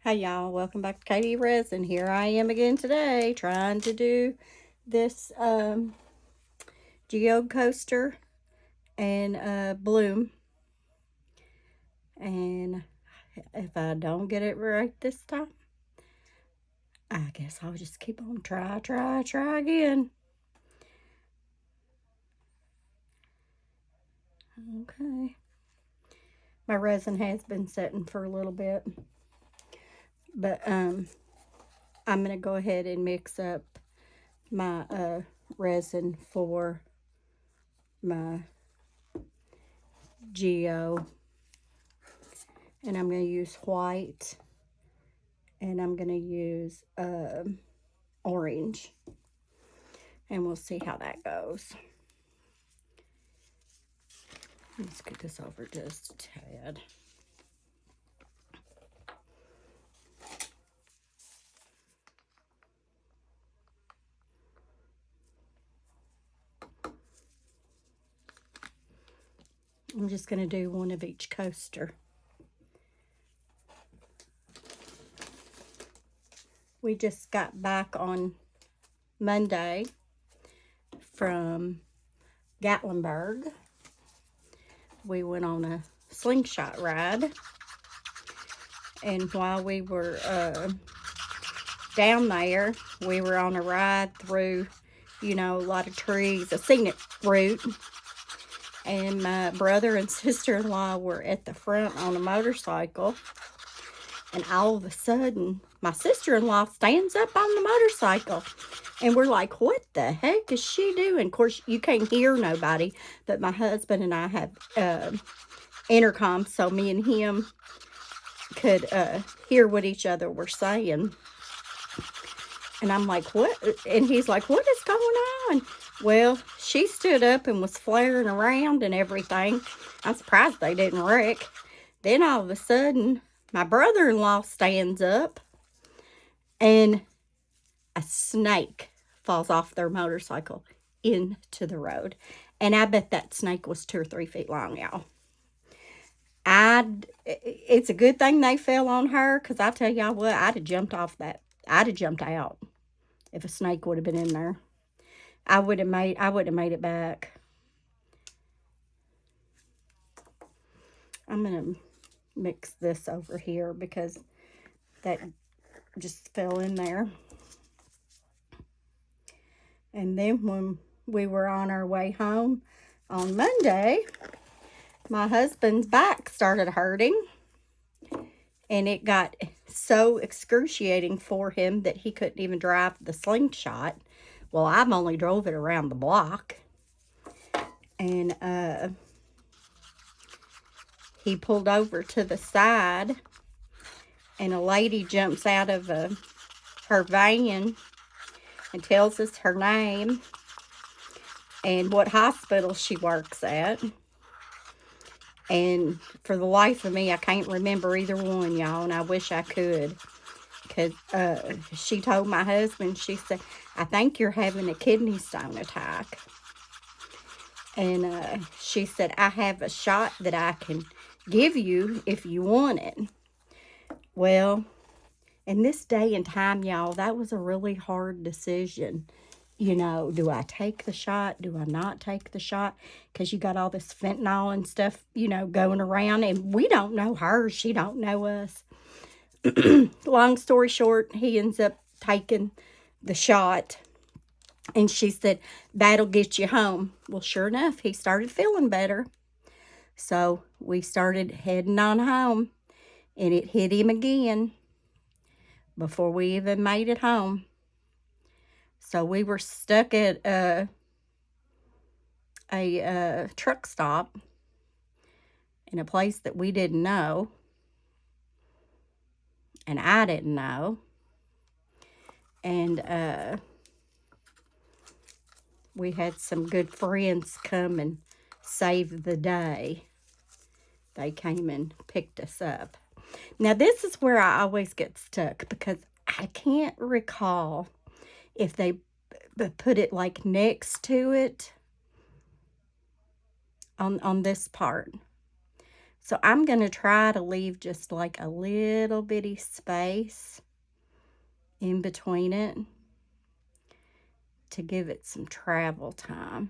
Hi y'all, welcome back to Katie Resin. Here I am again today trying to do this geode coaster and bloom. And if I don't get it right this time, I guess I'll just keep on try again. Okay. My resin has been setting for a little bit. But I'm gonna go ahead and mix up my resin for my geo, and I'm going to use white, and I'm going to use orange, and we'll see how that goes. Let's get this over just a tad. I'm just going to do one of each coaster. We just got back on Monday from Gatlinburg. We went on a slingshot ride, and while we were down there, we were on a ride through, a lot of trees, a scenic route. And my brother and sister-in-law were at the front on a motorcycle. And all of a sudden, my sister-in-law stands up on the motorcycle. And we're like, what the heck is she doing? Of course, you can't hear nobody. But my husband and I have intercom, so me and him could hear what each other were saying. And I'm like, what? And he's like, what is going on? Well, she stood up and was flaring around and everything. I'm surprised they didn't wreck. Then all of a sudden, my brother-in-law stands up and a snake falls off their motorcycle into the road. And I bet that snake was 2 or 3 feet long, y'all. It's a good thing they fell on her, because I tell y'all what, I'd have jumped off that. I'd have jumped out if a snake would have been in there. I would have made it back. I'm gonna mix this over here because that just fell in there. And then when we were on our way home on Monday, my husband's back started hurting, and it got so excruciating for him that he couldn't even drive the slingshot. Well, I've only drove it around the block. And he pulled over to the side, and a lady jumps out of her van and tells us her name and what hospital she works at. And for the life of me, I can't remember either one, y'all, and I wish I could. Because she told my husband, she said, I think you're having a kidney stone attack. And she said, I have a shot that I can give you if you want it. Well, in this day and time, y'all, that was a really hard decision. Do I take the shot? Do I not take the shot? Because you got all this fentanyl and stuff, going around. And we don't know her. She don't know us. Long story short, he ends up taking the shot. And she said, that'll get you home. Well, sure enough, he started feeling better. So we started heading on home. And it hit him again before we even made it home. So we were stuck at a truck stop in a place that we didn't know. And I didn't know. And we had some good friends come and save the day. They came and picked us up. Now, this is where I always get stuck, because I can't recall if they put it like next to it on this part. So I'm going to try to leave just like a little bitty space in between it to give it some travel time.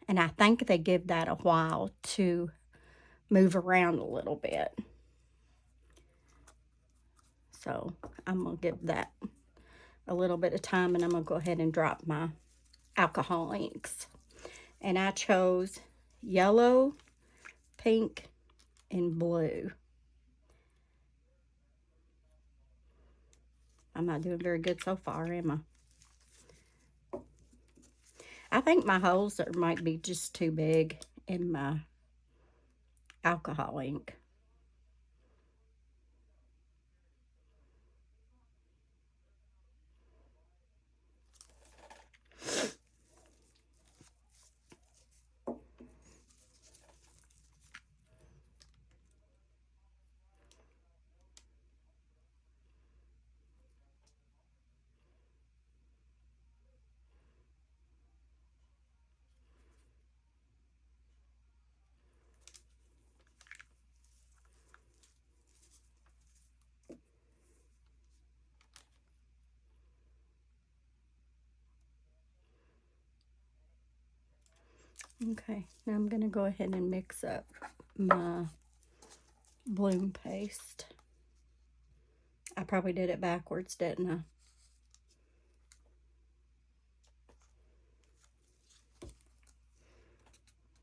And I think they give that a while to move around a little bit. So I'm going to give that a little bit of time, and I'm going to go ahead and drop my alcohol inks. And I chose yellow, pink, and blue. I'm not doing very good so far, am I? I think my holes might be just too big in my alcohol ink. Okay, now I'm going to go ahead and mix up my bloom paste. I probably did it backwards, didn't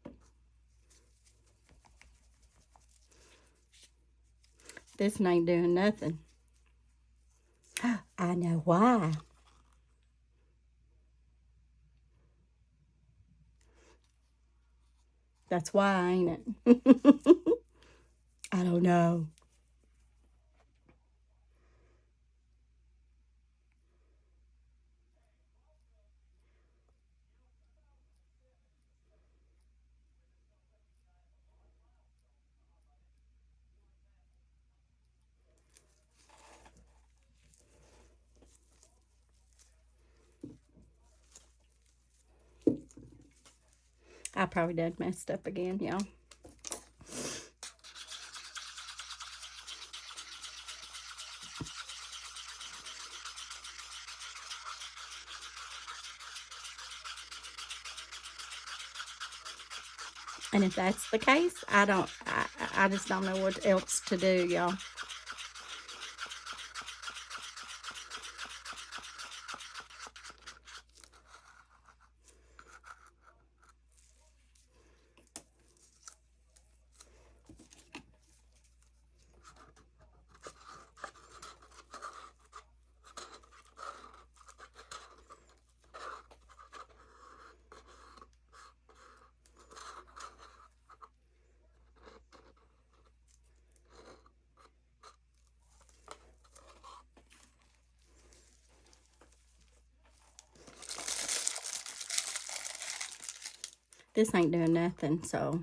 I? This ain't doing nothing. I know why. That's why, ain't it? I don't know. I probably did messed up again, y'all. And if that's the case, I just don't know what else to do, y'all. This ain't doing nothing, so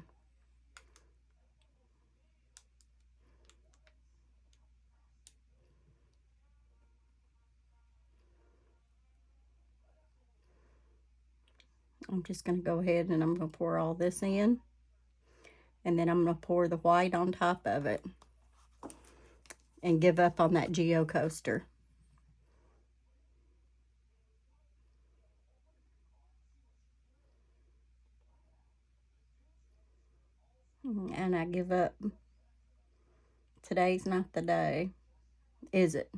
I'm just going to go ahead and I'm going to pour all this in. And then I'm going to pour the white on top of it. And give up on that Geo coaster. And I give up. Today's not the day, is it?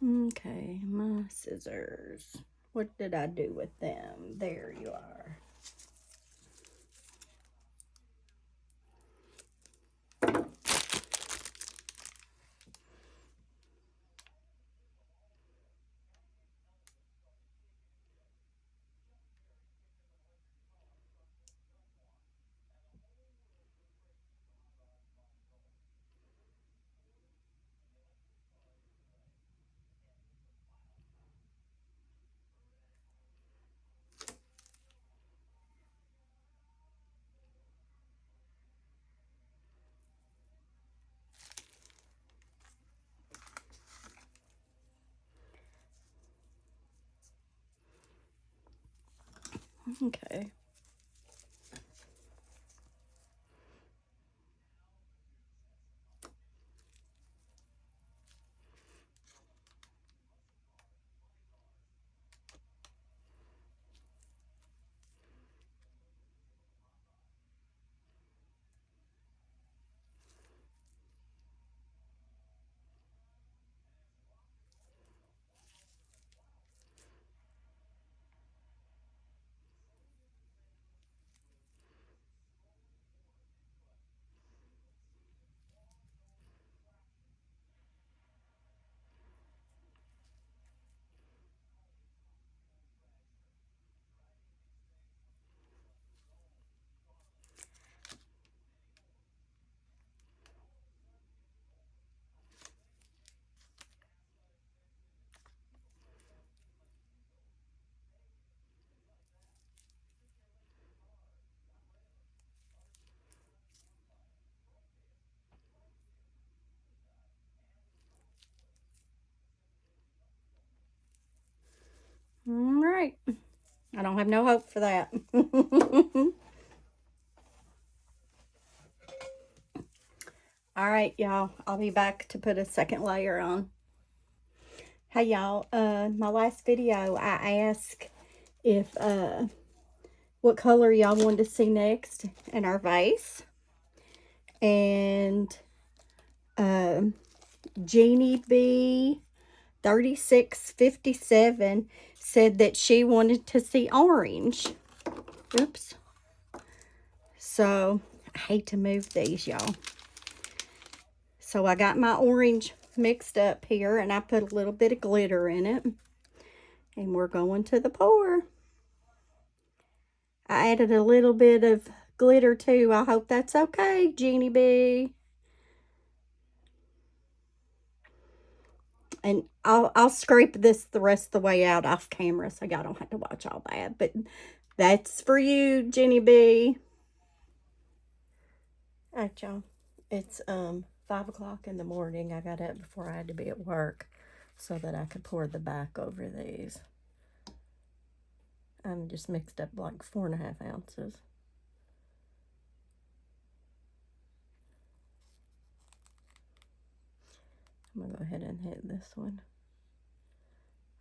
Okay, my scissors. What did I do with them? There you are. Okay. All right. I don't have no hope for that. All right, y'all. I'll be back to put a second layer on. Hey, y'all. My last video, I asked if what color y'all wanted to see next in our vase, and Jeannie B 3657 said that she wanted to see orange. Oops. So I hate to move these, y'all. So I got my orange mixed up here, and I put a little bit of glitter in it. And we're going to the pour. I added a little bit of glitter too. I hope that's okay, Jeannie B. And I'll scrape this the rest of the way out off camera so y'all don't have to watch all that. But that's for you, Jeannie B. All right, y'all. It's 5 o'clock in the morning. I got up before I had to be at work so that I could pour the back over these. I'm just mixed up like 4.5 ounces. I'm gonna go ahead and hit this one.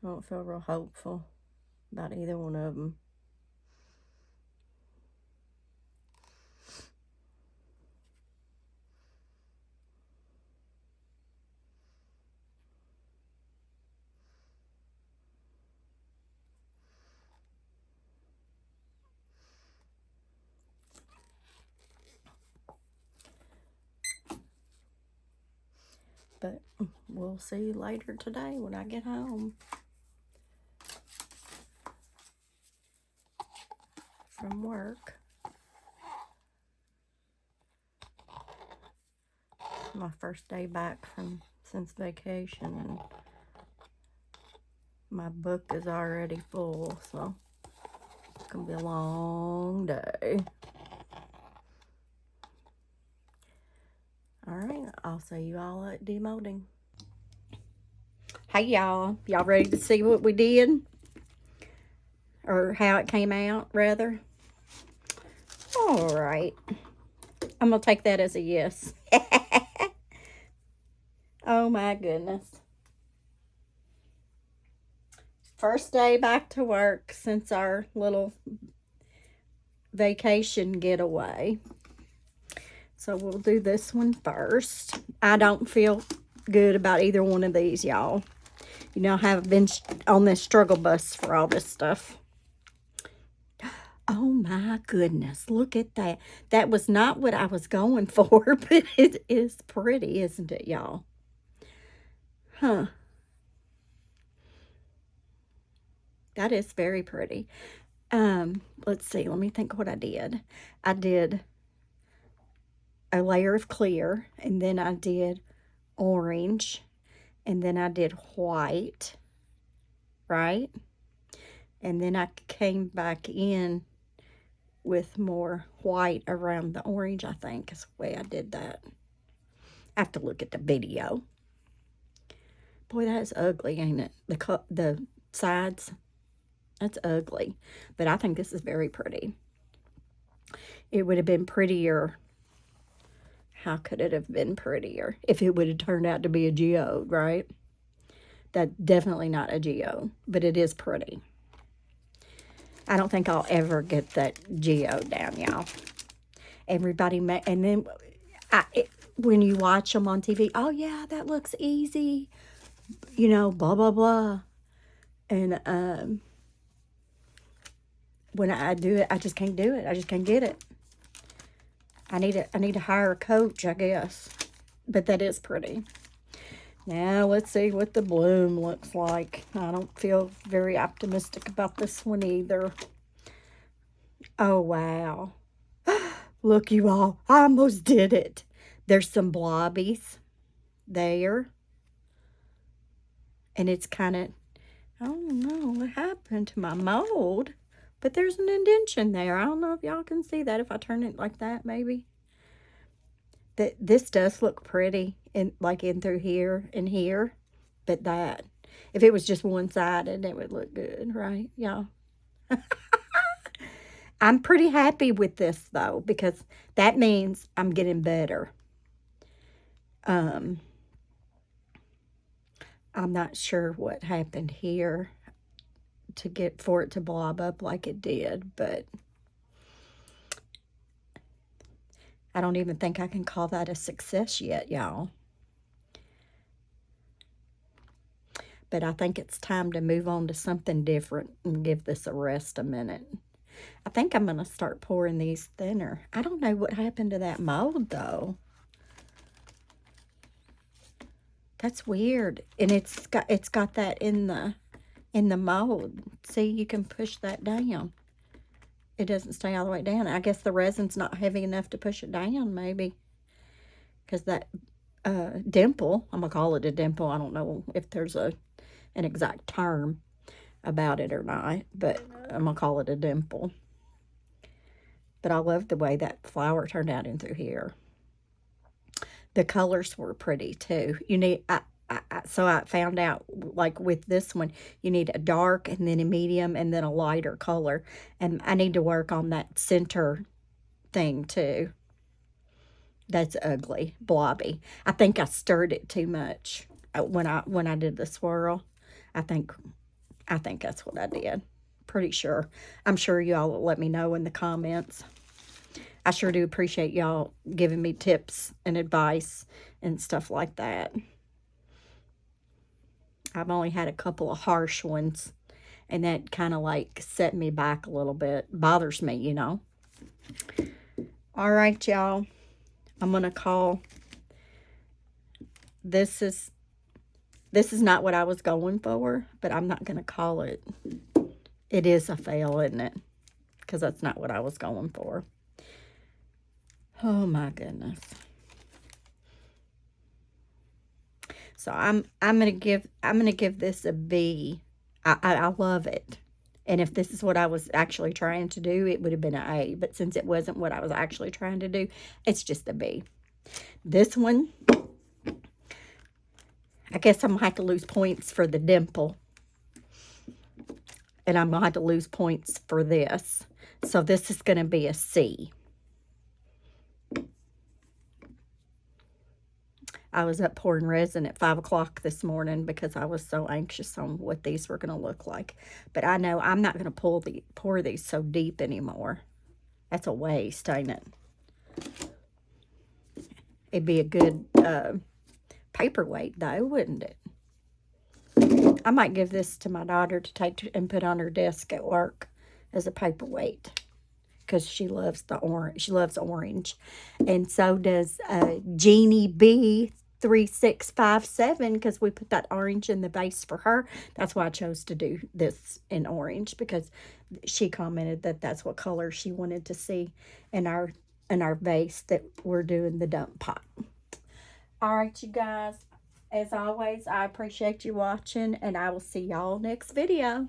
I don't feel real hopeful about either one of them. But we'll see later today when I get home from work. My first day back since vacation, and my book is already full, so it's gonna be a long day. All right, I'll see you all at demolding. Hey y'all ready to see what we did? Or how it came out, rather? All right. I'm going to take that as a yes. Oh my goodness. First day back to work since our little vacation getaway. So we'll do this one first. I don't feel good about either one of these, y'all. You know, I have been on this struggle bus for all this stuff. Oh my goodness, look at that. That was not what I was going for, but it is pretty, isn't it, y'all? Huh. That is very pretty. Let's see, let me think what I did. I did a layer of clear, and then I did orange, and then I did white, right? And then I came back in with more white around the orange, I think, is the way I did that. I have to look at the video. Boy, that is ugly, ain't it? The sides. That's ugly. But I think this is very pretty. It would have been prettier. How could it have been prettier? If it would have turned out to be a geode, right? That's definitely not a geode, but it is pretty. I don't think I'll ever get that geode down, y'all. Everybody, and then when you watch them on TV, oh yeah, that looks easy, you know, blah, blah, blah. And when I do it, I just can't do it. I just can't get it. I need to hire a coach, I guess. But that is pretty. Now, let's see what the bloom looks like. I don't feel very optimistic about this one either. Oh, wow. Look, you all. I almost did it. There's some blobbies there. And it's kind of, I don't know what happened to my mold. But there's an indentation there. I don't know if y'all can see that. If I turn it like that, maybe. This does look pretty, like in through here and here. But that, if it was just one-sided, it would look good, right, y'all? I'm pretty happy with this, though, because that means I'm getting better. I'm not sure what happened here for it to blob up like it did, but I don't even think I can call that a success yet, y'all. But I think it's time to move on to something different and give this a rest a minute. I think I'm going to start pouring these thinner. I don't know what happened to that mold, though. That's weird. And it's got that in the mold. See, you can push that down. It doesn't stay all the way down. I guess the resin's not heavy enough to push it down, maybe. Because that dimple, I'm going to call it a dimple. I don't know if there's an exact term about it or not, but I'm going to call it a dimple. But I love the way that flower turned out in through here. The colors were pretty too. You need, so I found out, like with this one, you need a dark and then a medium and then a lighter color. And I need to work on that center thing too. That's ugly, blobby. I think I stirred it too much when I did the swirl. I think that's what I did. Pretty sure. I'm sure y'all will let me know in the comments. I sure do appreciate y'all giving me tips and advice and stuff like that. I've only had a couple of harsh ones, and that kind of like set me back a little bit. Bothers me, you know. All right, y'all. I'm going to call. This is not what I was going for, but I'm not going to call it. It is a fail, isn't it? Because that's not what I was going for. Oh my goodness. So I'm gonna give this a B. I love it. And if this is what I was actually trying to do, it would have been an A. But since it wasn't what I was actually trying to do, it's just a B. This one, I guess I'm gonna have to lose points for the dimple. And I'm gonna have to lose points for this. So this is gonna be a C. I was up pouring resin at 5 o'clock this morning because I was so anxious on what these were going to look like. But I know I'm not going to pour these so deep anymore. That's a waste, ain't it? It'd be a good paperweight, though, wouldn't it? I might give this to my daughter to take and put on her desk at work as a paperweight. Because she loves the orange. She loves orange. And so does Jeannie B 3657, because we put that orange in the vase for her. That's why I chose to do this in orange, because she commented that that's what color she wanted to see in our vase that we're doing the dump pot. All right, you guys. As always, I appreciate you watching, and I will see y'all next video.